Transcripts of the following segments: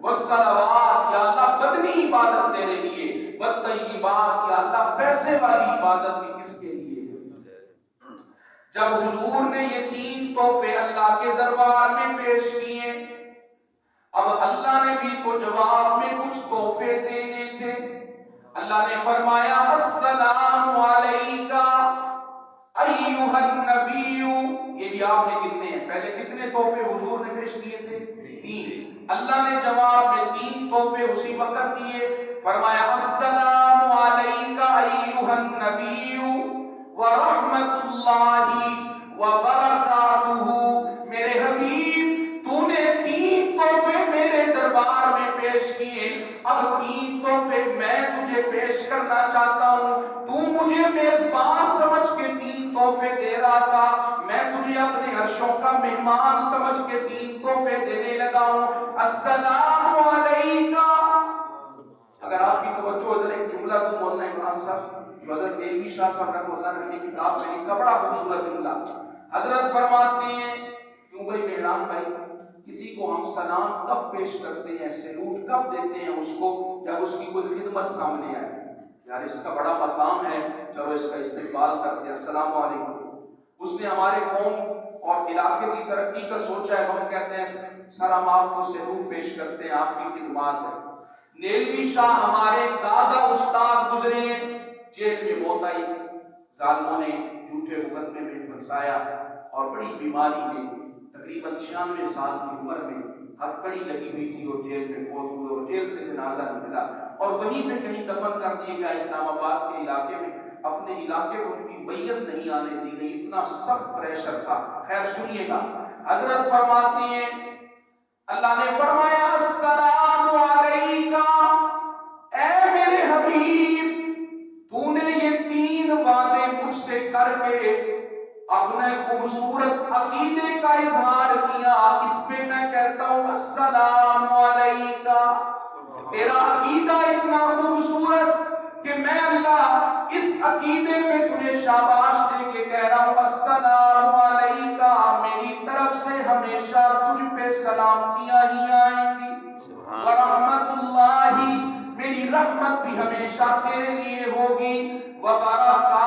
والصلوات یا اللہ بدنی عبادت تیرے لیے، والطیبات یا اللہ پیسے والی عبادت بھی کس کے لیے ہے؟ جب حضور نے یہ تین تحفے اللہ کے دربار میں پیش کیے، اب اللہ نے بھی تو جواب میں کچھ تحفے دینے تھے۔ اللہ نے فرمایا السلام علیکہ ایھا النبی، یہ بھی آپ نے کتنے ہیں، پہلے کتنے تحفے حضور نے پیش کیے تھے؟ تین۔ اللہ نے جواب میں تین تحفے اسی وقت دیے، فرمایا السلام علیکہ ایھا النبی ورحمۃ اللہ وبرکاتہ۔ میرے حبیب تو نے تین تحفے میرے دربار میں پیش کیے، اب تین تحفے میں تجھے پیش کرنا چاہتا ہوں۔ تو مجھے میزبان سمجھ کے تین تحفے دے رہا تھا، میں تجھے اپنے عرشوں کا مہمان سمجھ کے تین تحفے دینے لگا ہوں۔ السلام علیکہ۔ اگر آپ کی توجہ ادھر ایک جملہ تو مولانا عمران صاحب جو حضرت دہلوی شاہ صاحب رحمۃ اللہ نے اپنی کتاب میں لکھا، بڑا خوبصورت جملہ حضرت فرماتے ہیں، کیوں بھائی مہران بھائی، کسی کو ہم سلام کب پیش کرتے ہیں، سلوٹ کب دیتے ہیں اس کو؟ جب اس کی کوئی خدمت سامنے آئے، یار اس کا بڑا مقام ہے، چلو اس کا استقبال کرتے ہیں، السلام علیکم۔ اس نے ہمارے قوم اور علاقے کی ترقی کا سوچا ہے، ہم کہتے ہیں سر ہم آپ کو سلوٹ پیش کرتے ہیں، آپ کی خدمات ہے۔ نیلوی شاہ ہمارے دادا استاد گزرے ہیں، جیل میں موت آئی، ظالموں نے جھوٹے مقدمے میں پھنسایا اور بڑی بیماری میں تقریباً 96 سال کی عمر میں ہتھکڑی لگی ہوئی تھی اور جیل میں فوت ہوئے اور جیل سے جنازہ نکلا اور وہیں پہ کہیں دفن کر دیے گیا اسلام آباد کے علاقے میں۔ اپنے علاقے میں ان کی میت نہیں آنے دی گئی، اتنا سخت پریشر تھا۔ خیر سنیے گا، حضرت فرماتی ہیں اللہ نے فرمایا السلام علیکہ، اے میرے حبیب تو نے یہ تین وعدے مجھ سے کر کے اپنے خوبصورت عقیدے کا اظہار کیا، اس پہ میں کہتا ہوں السلام علیکہ۔ تیرا عقیدہ اتنا خوبصورت کہ میں اللہ اس عقیدے میں تجھے شاباش دے کے کہہ رہا ہوں السلام علیکہ، میری طرف سے ہمیشہ تجھ پہ سلامتیاں ہی آئیں گی، ورحمت اللہ، میری رحمت بھی ہمیشہ تیرے لیے ہوگی، وبرکاتہ،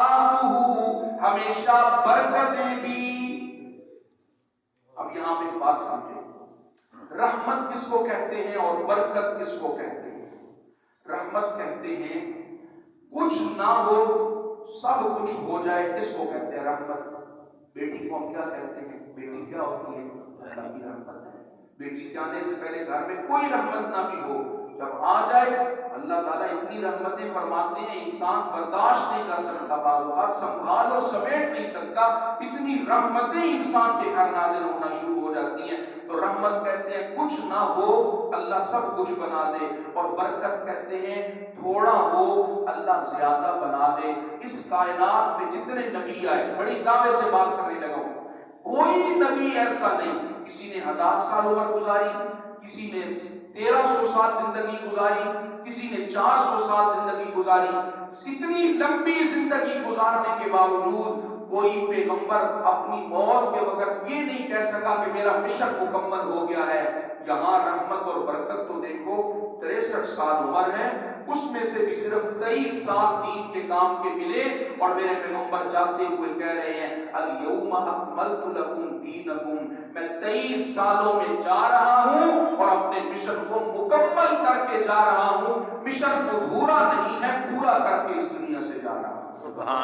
ہمیشہ برکتیں بھی۔ اب یہاں پہ بات سمجھیں، رحمت کس کو کہتے ہیں اور برکت کس کو کہتے ہیں؟ رحمت کہتے ہیں کچھ نہ ہو سب کچھ ہو جائے، کس کو کہتے ہیں؟ رحمت۔ بیٹی کو ہم کیا کہتے ہیں؟ بیٹی کیا ہوتی ہے؟ اللہ کی رحمت ہے۔ بیٹی کے آنے سے پہلے گھر میں کوئی رحمت نہ بھی ہو، جب آ جائے اللہ تعالیٰ اتنی رحمتیں فرماتے ہیں انسان برداشت نہیں کر سکتا، بعض اوقات سنبھال اور سمیٹ نہیں سکتا، اتنی رحمتیں انسان کے گھر نازل ہونا شروع ہو جاتی ہیں۔ تو رحمت کہتے ہیں کچھ نہ ہو اللہ سب کچھ بنا دے، اور برکت کہتے ہیں تھوڑا ہو اللہ زیادہ بنا دے۔ اس کائنات میں جتنے نبی آئے، بڑی دعوے سے بات کرنے لگا ہوں، کوئی نبی ایسا نہیں، کسی نے 1000 سال عمر گزاری، کسی نے 1300 سال زندگی گزاری، کسی نے 400 سال زندگی گزاری، اتنی لمبی زندگی گزارنے کے باوجود کوئی پیغمبر اپنی موت کے وقت یہ نہیں کہہ سکا کہ میرا مشن مکمل ہو گیا ہے۔ یہاں رحمت اور برکت تو دیکھو، 63 سال عمر ہے، اس میں سے بھی صرف 23 سال دین کے کام کے ملے، اور میرے پیغمبر جاتے ہوئے کہہ رہے ہیں الیوم اکملت لکم دینکم، میں 23 سالوں میں جا رہا ہوں اور اپنے مشن کو مکمل کر کے جا رہا ہوں، مشن کو دھورا نہیں ہے، پورا کر کے اس دنیا سے جا رہا ہوں۔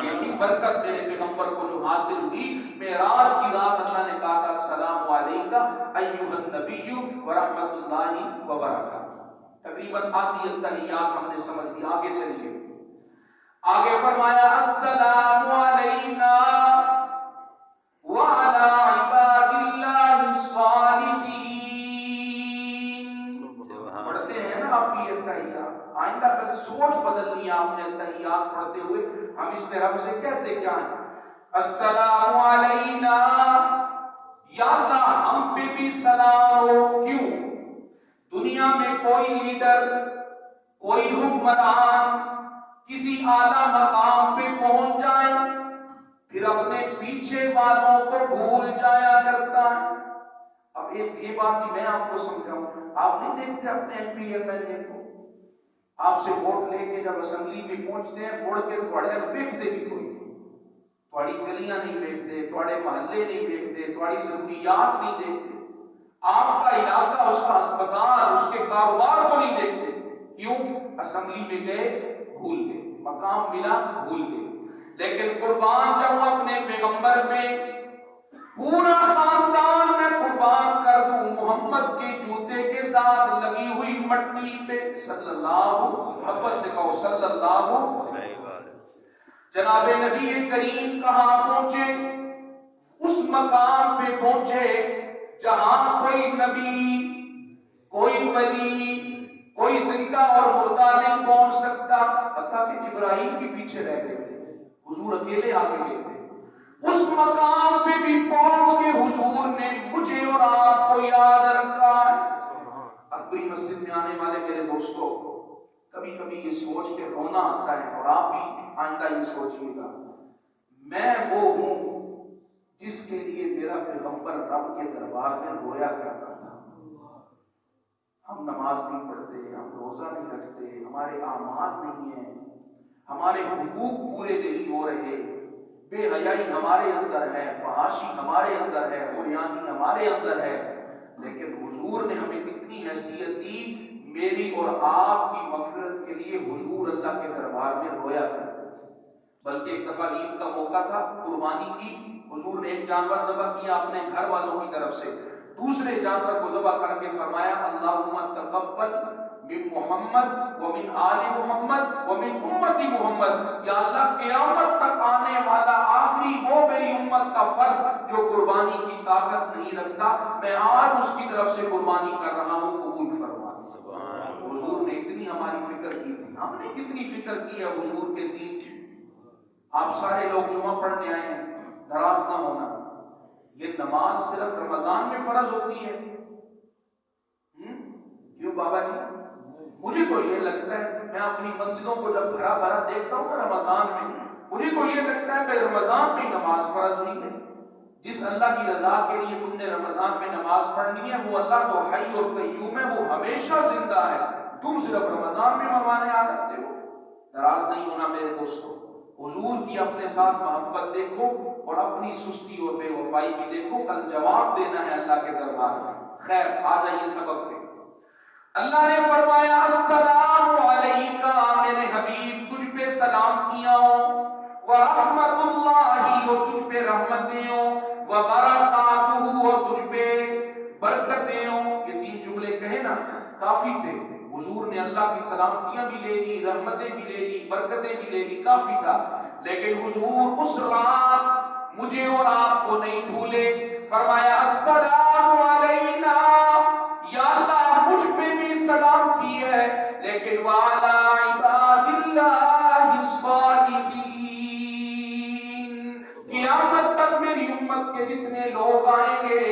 یہ تھی برکت میرے پیغمبر کو جو حاصل ہوئی۔ معراج کی رات اللہ نے کہا تھا السلام علیکہ ایھا النبی ورحمۃ اللہ وبرکاتہ۔ تقریباً آدھی التحیات ہم نے سمجھ لی، آگے چلیے۔ آگے فرمایا السلام علینا وعلی عباد اللہ الصالحین۔ پڑھتے ہیں نا آپ کی التحیات، آئندہ کا سوچ بدلنی ہے آپ نے التحیات پڑھتے ہوئے، ہم اس میں رب سے کہتے کیا ہیں؟ السلام علینا، یا اللہ ہم پہ بھی سلام ہو۔ کیوں؟ دنیا میں کوئی لیڈر، کوئی حکمران کسی اعلیٰ مقام پہ پہنچ جائے پھر اپنے پیچھے والوں کو بھول جایا کرتا ہے، اب ایک یہ بات بھی میں آپ کو سمجھاؤں، آپ نہیں دیکھتے اپنے M P M L A کو، آپ سے ووٹ لے کے جب اسمبلی میں پہنچتے ہیں مڑ کے تھوڑے ویکھتے بھی کوئی نہیں، تھوڑی گلیاں نہیں دیکھتے، تھوڑے محلے نہیں دیکھتے، تھوڑی ضروریات نہیں دیکھتے، آپ کا علاقہ، اس کا اسپتال، اس کے کاروبار کو نہیں دیکھتے. کیوں؟ اسمبلی میں گئے بھول گئے، مقام ملا بھول گئے. لیکن قربان جاؤں اپنے پیغمبر میں، پورا خاندان میں قربان کر دوں محمد کے جوتے کے ساتھ لگی ہوئی مٹی پہ، صلی اللہ، محبت سے کہو صلی اللہ. جناب نبی کریم کہاں پہنچے؟ اس مقام پہ پہنچے جہاں کوئی نبی، کوئی ولی، کوئی زندہ اور مردہ نہیں پہنچ سکتا. حتیٰ کہ جبرائیل بھی پیچھے رہ گئے تھے، حضور اکیلے آگے گئے تھے. اس مقام پہ بھی پہنچ کے حضور نے مجھے اور آپ کو یاد رکھا ہے. اکبری مسجد میں آنے والے میرے دوستوں، کبھی کبھی یہ سوچ کے رونا آتا ہے، اور آپ بھی آئندہ یہ سوچیے گا، میں وہ ہوں جس کے لیے میرا پیغمبر رب کے دربار میں رویا کرتا تھا. ہم نماز نہیں پڑھتے، ہم روزہ نہیں رکھتے، ہمارے اعمال نہیں ہیں، ہمارے حقوق پورے نہیں ہو رہے، بے حیائی ہمارے اندر ہے، فحاشی ہمارے اندر ہے، عریانی ہمارے اندر ہے. لیکن حضور نے ہمیں کتنی حیثیت دی، میری اور آپ کی مغفرت کے لیے حضور اللہ کے دربار میں رویا کرتے تھے. بلکہ ایک دفعہ عید کا موقع تھا، قربانی کی، حضور نے ایک جانور ذبح کیا اپنے گھر والوں کی طرف سے، دوسرے جانور کو ذبح کر کے فرمایا اللہم تقبل من محمد ومن آل محمد ومن امتی محمد. یا اللہ قیامت تک آنے والا آخری وہ میری امت کا فرد جو قربانی کی طاقت نہیں رکھتا، میں آج اس کی طرف سے قربانی کر رہا ہوں، قبول فرما. حضور نے اتنی ہماری فکر کی تھی، ہم نے کتنی فکر کی ہے حضور کے دین کی. آپ سارے لوگ جمعہ پڑھنے آئے ہیں، ناراض نہ ہونا، یہ نماز صرف رمضان میں فرض ہوتی ہے. کیوں بابا جی؟ مجھے تو یہ لگتا ہے، میں اپنی مسجدوں کو جب بھرا بھرا دیکھتا ہوں نا رمضان میں، مجھے تو یہ لگتا ہے کہ رمضان میں نماز فرض نہیں ہے. جس اللہ کی رضا کے لیے تم نے رمضان میں نماز پڑھنی ہے، وہ اللہ تو حی اور قیوم ہے، وہ ہمیشہ زندہ ہے. تم صرف رمضان میں منوانے آ جاتے ہو. ناراض نہیں ہونا میرے دوستوں، حضور کی اپنے ساتھ محبت دیکھو اور اپنی سستی اور بے وفائی بھی دیکھو، کل جواب دینا ہے اللہ کے دربار میں. خیر آ جائیے سبق پہ. اللہ نے فرمایا السلام علیکہ، میرے حبیب تجھ پہ سلامتیاں ہوں، ورحمت اللہ، اور تجھ پہ رحمتیں ہوں، وبرکاتہ، اور تجھ پہ برکتیں ہوں. یہ تین جملے کہے نا کافی تھے. حضور نے اللہ کی سلامتیاں بھی لے لی، رحمتیں بھی لے لی، برکتیں بھی لے لی، کافی تھا. لیکن حضور اس رات مجھے اور آپ کو نہیں بھولے. فرمایا السلام علینا، یا اللہ مجھ پہ بھی سلامتی ہے، لیکن وعلی عباد اللہ الصالحین، قیامت تک میری امت کے جتنے لوگ آئیں گے